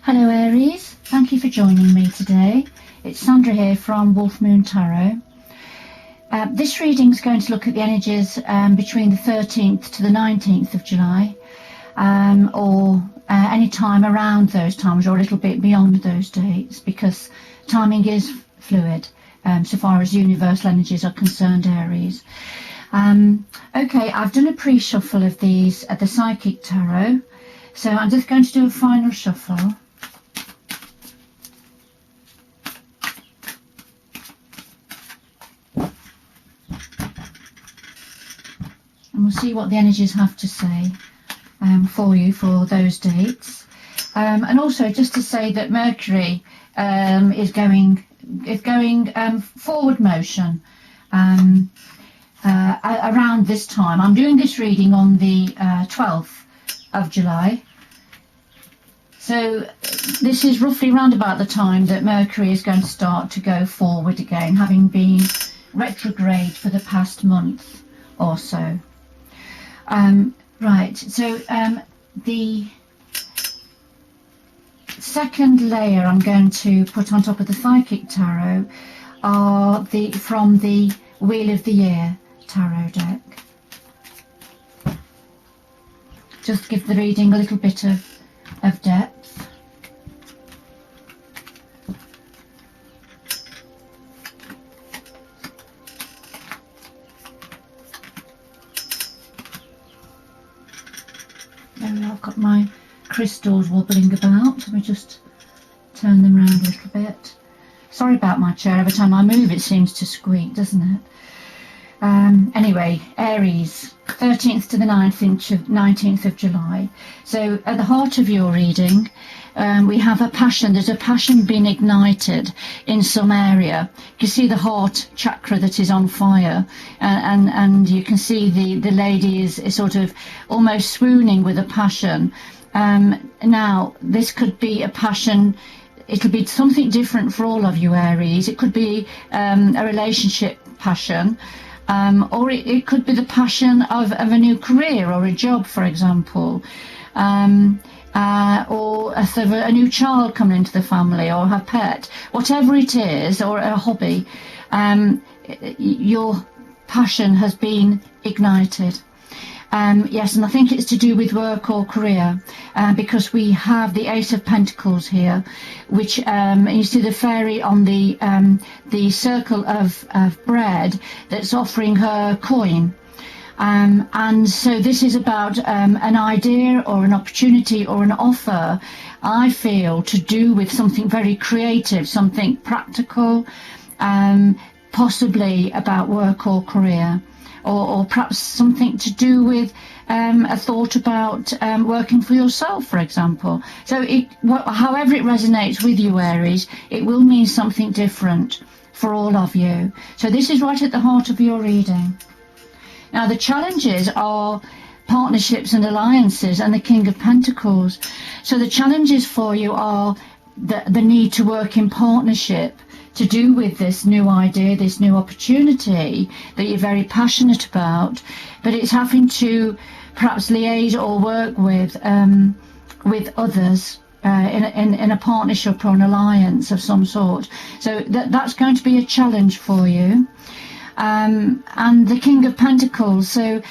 Hello Aries, thank you for joining me today. It's Sandra here from Wolf Moon Tarot. This reading is going to look at the energies between the 13th to the 19th of July, or any time around those times or a little bit beyond those dates, because timing is fluid so far as universal energies are concerned, Aries. Okay, I've done a pre-shuffle of these at the Psychic Tarot, so I'm just going to do a final shuffle. And we'll see what the energies have to say for you for those dates. And also just to say that Mercury is going forward motion around this time. I'm doing this reading on the 12th of July. So this is roughly around about the time that Mercury is going to start to go forward again, having been retrograde for the past month or so. Right, so the second layer I'm going to put on top of the Psychic Tarot are from the Wheel of the Year tarot deck. Just give the reading a little bit of depth. I've got my crystals wobbling about. Let me just turn them around a little bit. Sorry about my chair. Every time I move it seems to squeak, doesn't it? Anyway, Aries, 13th to the 19th of July. So at the heart of your reading, we have a passion. There's a passion being ignited in some area. You can see the heart chakra that is on fire, and you can see the lady is sort of almost swooning with a passion. Now, this could be a passion. It'll be something different for all of you, Aries. It could be a relationship passion. Or it could be the passion of a new career or a job, for example, or a new child coming into the family, or a pet, whatever it is, or a hobby. Your passion has been ignited. Yes, and I think it's to do with work or career, because we have the Ace of Pentacles here, which you see the fairy on the circle of bread that's offering her coin. And so this is about an idea or an opportunity or an offer, I feel, to do with something very creative, something practical, possibly about work or career. Or perhaps something to do with a thought about working for yourself, for example. So however it resonates with you, Aries, it will mean something different for all of you. So this is right at the heart of your reading. Now the challenges are partnerships and alliances and the King of Pentacles. So the challenges for you are the need to work in partnership, to do with this new idea, this new opportunity that you're very passionate about, but it's having to perhaps liaise or work with others in a partnership or an alliance of some sort. So that's going to be a challenge for you. And the King of Pentacles, so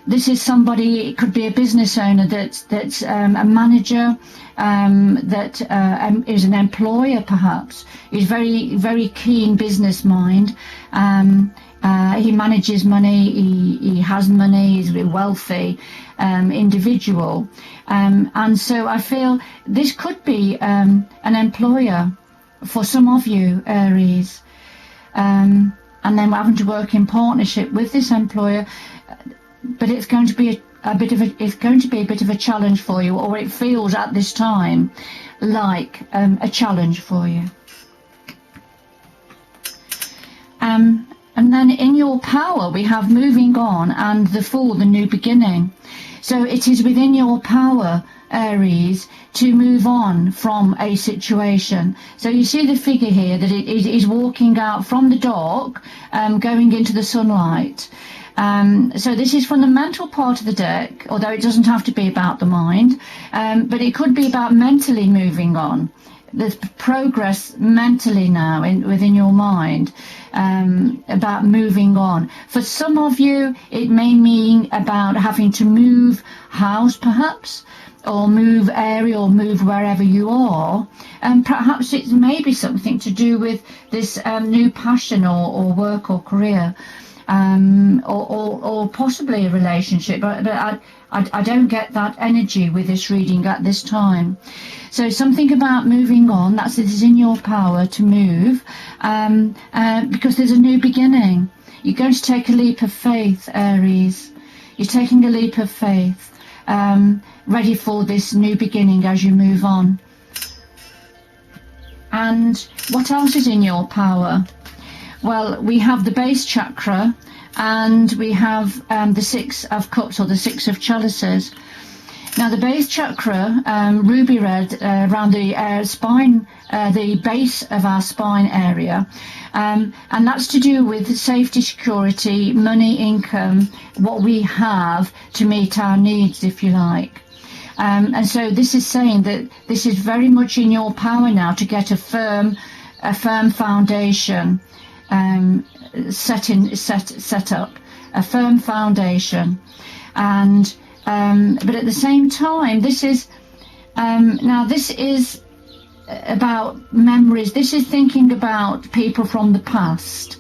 this is somebody, it could be a business owner that's a manager, that is an employer perhaps. He's very, very keen business mind. He manages money, he has money, he's a wealthy individual. And so I feel this could be an employer for some of you, Aries. And then we're having to work in partnership with this employer. But it's going to be a bit of a challenge for you, or it feels at this time like a challenge for you. And then in your power we have moving on and the Fool, the new beginning. So it is within your power, Aries, to move on from a situation. So you see the figure here that it is walking out from the dark, going into the sunlight. So this is from the mental part of the deck, although it doesn't have to be about the mind, but it could be about mentally moving on. There's progress mentally now within your mind, about moving on. For some of you, it may mean about having to move house, perhaps, or move area, or move wherever you are. And perhaps it may be something to do with this new passion or work or career, or possibly a relationship. But I don't get that energy with this reading at this time. So something about moving on, this is in your power to move, because there's a new beginning. You're going to take a leap of faith, Aries. You're taking a leap of faith, ready for this new beginning as you move on. And what else is in your power? Well, we have the base chakra, and we have the Six of Cups, or the Six of Chalices. Now, the base chakra, ruby red, around the spine, the base of our spine area, and that's to do with safety, security, money, income, what we have to meet our needs, if you like. And so this is saying that this is very much in your power now to get a firm foundation set up, a firm foundation. And but at the same time, this is about memories. This is thinking about people from the past,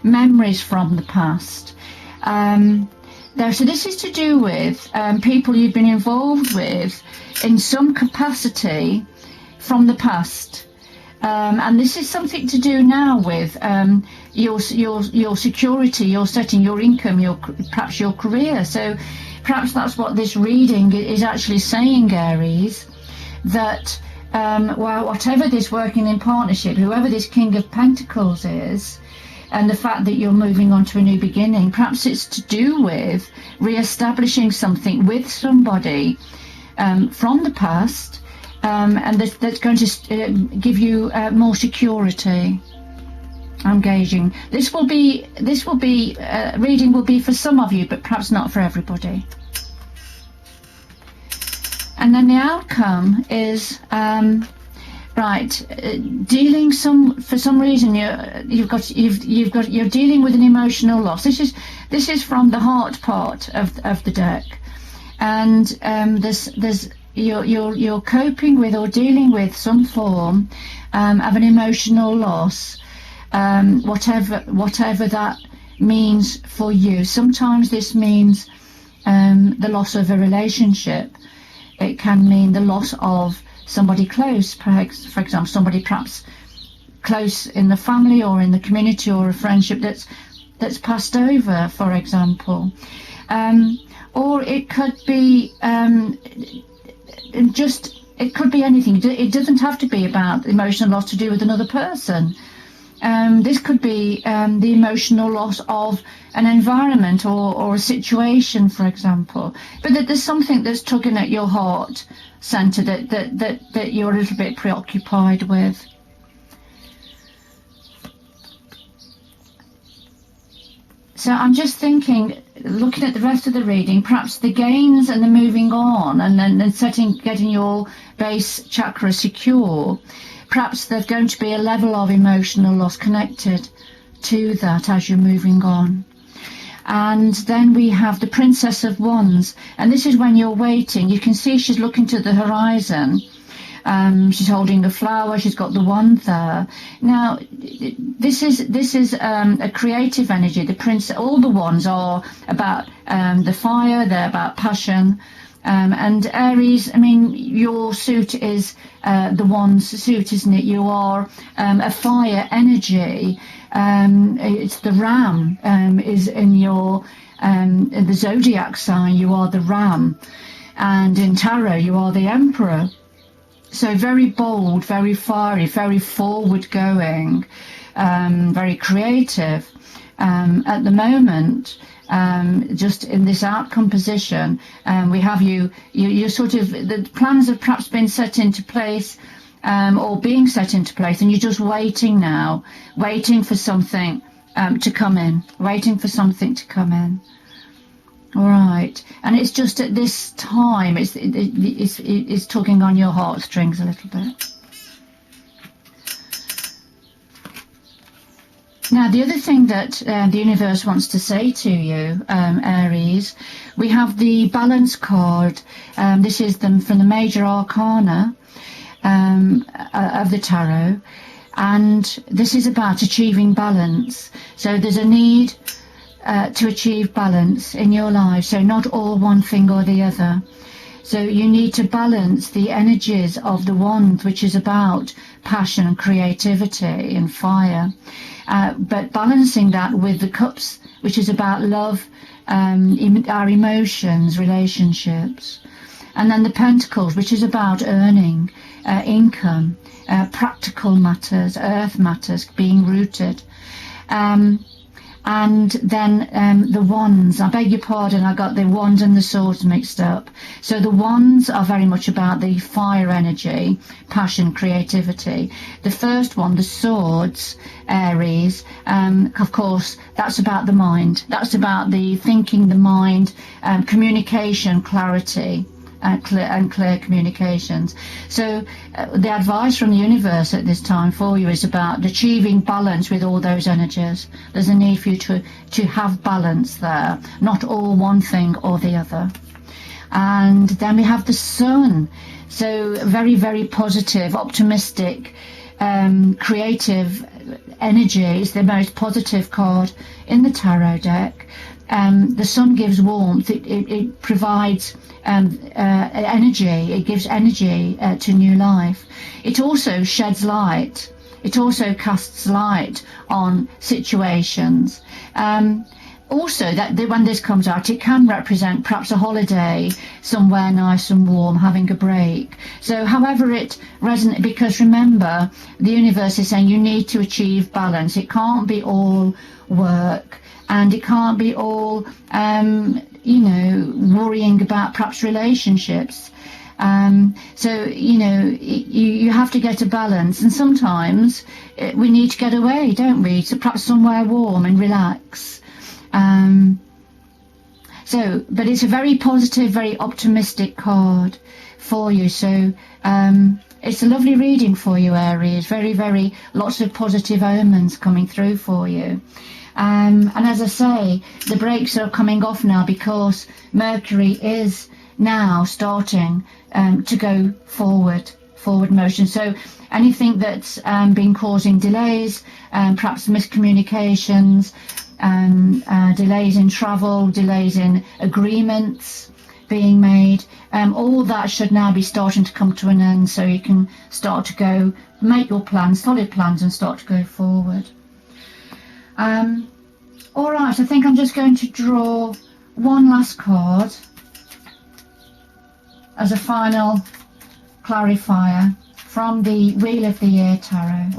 memories from the past. So this is to do with people you've been involved with in some capacity from the past. And this is something to do now with your security, your setting, your income, perhaps your career. So perhaps that's what this reading is actually saying, Aries, that whatever this working in partnership, whoever this King of Pentacles is, and the fact that you're moving on to a new beginning, perhaps it's to do with re-establishing something with somebody from the past, and that's going to give you more security. I'm gauging. This will be reading will be for some of you, but perhaps not for everybody. And then the outcome is dealing for some reason you're dealing with an emotional loss. This is from the heart part of the deck, and you're coping with or dealing with some form of an emotional loss, whatever that means for you. Sometimes this means the loss of a relationship. It can mean the loss of somebody close, for example, somebody perhaps close in the family or in the community, or a friendship that's passed over, for example. Or it could be it could be anything. It doesn't have to be about emotional loss to do with another person. This could be the emotional loss of an environment or a situation, for example. But that there's something that's tugging at your heart centre that you're a little bit preoccupied with. So I'm just thinking, looking at the rest of the reading, perhaps the gains and the moving on, and then getting your base chakra secure. Perhaps there's going to be a level of emotional loss connected to that as you're moving on. And then we have the Princess of Wands, and this is when you're waiting. You can see she's looking to the horizon. She's holding a flower. She's got the wand there. Now, this is a creative energy. All the wands are about the fire. They're about passion. And Aries, I mean, your suit is the wand's suit, isn't it? You are a fire energy. It's the ram is in your the zodiac sign. You are the ram, and in tarot you are the emperor. So very bold, very fiery, very forward going, very creative. At the moment, just in this outcome position, we have you're sort of, the plans have perhaps been set into place, or being set into place, and you're just waiting now, waiting for something to come in, waiting for something to come in. All right, and it's just at this time, it's tugging on your heartstrings a little bit. Now, the other thing that the universe wants to say to you, Aries, we have the balance card. This is from the major arcana of the tarot, and this is about achieving balance. So there's a need to achieve balance in your life, so not all one thing or the other. So you need to balance the energies of the wand, which is about passion and creativity and fire, but balancing that with the cups, which is about love, our emotions, relationships, and then the pentacles, which is about earning, income, practical matters, earth matters, being rooted. And then the wands, I beg your pardon, I got the wands and the swords mixed up. So the wands are very much about the fire energy, passion, creativity. The first one, the swords, Aries, of course, that's about the mind. That's about the thinking, the mind, communication, clarity. Clear communications. So the advice from the universe at this time for you is about achieving balance with all those energies. There's a need for you to have balance there, not all one thing or the other. And then we have the sun. So very, very positive, optimistic, creative energy is the most positive card in the tarot deck. The sun gives warmth. It provides energy. It gives energy to new life. It also sheds light. It also casts light on situations. Also, when this comes out, it can represent perhaps a holiday somewhere nice and warm, having a break. So however it resonates, because remember, the universe is saying you need to achieve balance. It can't be all work, and it can't be all, worrying about perhaps relationships. So, you have to get a balance, and sometimes we need to get away, don't we? So perhaps somewhere warm and relax. But it's a very positive, very optimistic card for you. So it's a lovely reading for you, Aries. Very, very lots of positive omens coming through for you. And as I say, the brakes are coming off now because Mercury is now starting to go forward motion. So anything that's been causing delays, perhaps miscommunications, delays in travel, delays in agreements being made, all that should now be starting to come to an end, so you can start to go make your plans, solid plans, and start to go forward. All right, I think I'm just going to draw one last card as a final clarifier from the Wheel of the Year Tarot.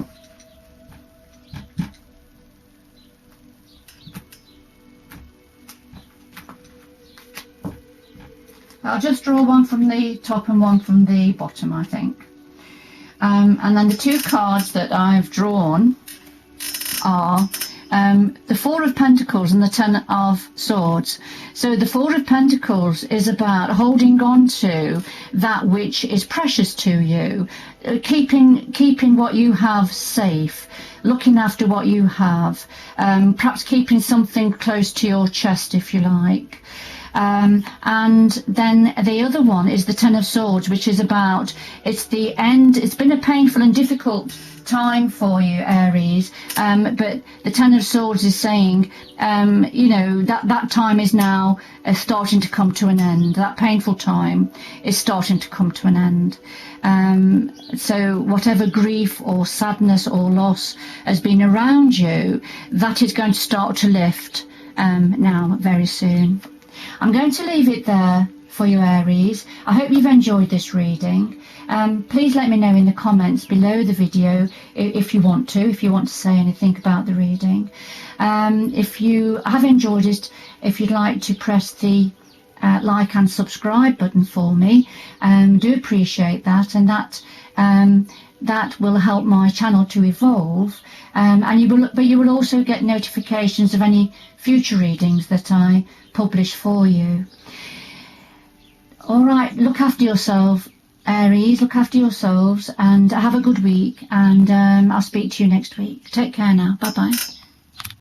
I'll just draw one from the top and one from the bottom, I think. And then the two cards that I've drawn are the Four of Pentacles and the Ten of Swords. So the Four of Pentacles is about holding on to that which is precious to you, keeping what you have safe, looking after what you have, perhaps keeping something close to your chest, if you like. And then the other one is the Ten of Swords, which is about, it's the end. It's been a painful and difficult time for you, Aries, but the Ten of Swords is saying, that time is now starting to come to an end. That painful time is starting to come to an end. So whatever grief or sadness or loss has been around you, that is going to start to lift now very soon. I'm going to leave it there for you, Aries. I hope you've enjoyed this reading. Please let me know in the comments below the video if you want to say anything about the reading. If you have enjoyed it, if you'd like to press the like and subscribe button for me, do appreciate that, and that that will help my channel to evolve, and you will also get notifications of any future readings that I publish for you. All right, look after yourself, Aries, look after yourselves, and have a good week, and I'll speak to you next week. Take care now. Bye bye.